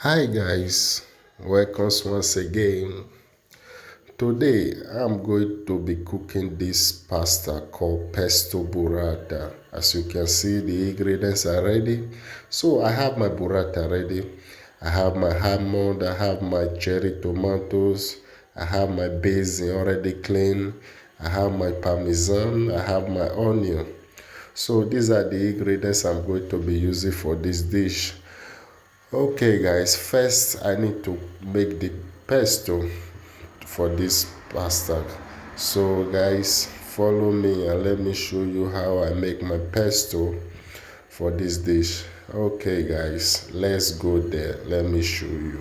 Hi guys, welcome once again. Today I'm going to be cooking this pasta called pesto burrata. As you can see, the ingredients are ready. So I have my burrata ready. I have my almond, I have my cherry tomatoes, I have my basil already clean, I have my parmesan, I have my onion. So these are the ingredients I'm going to be using for this dish. Okay guys, first I need to make the pesto for this pasta. So guys, follow me and let me show you how I make my pesto for this dish. Okay guys, let's go there. Let me show you.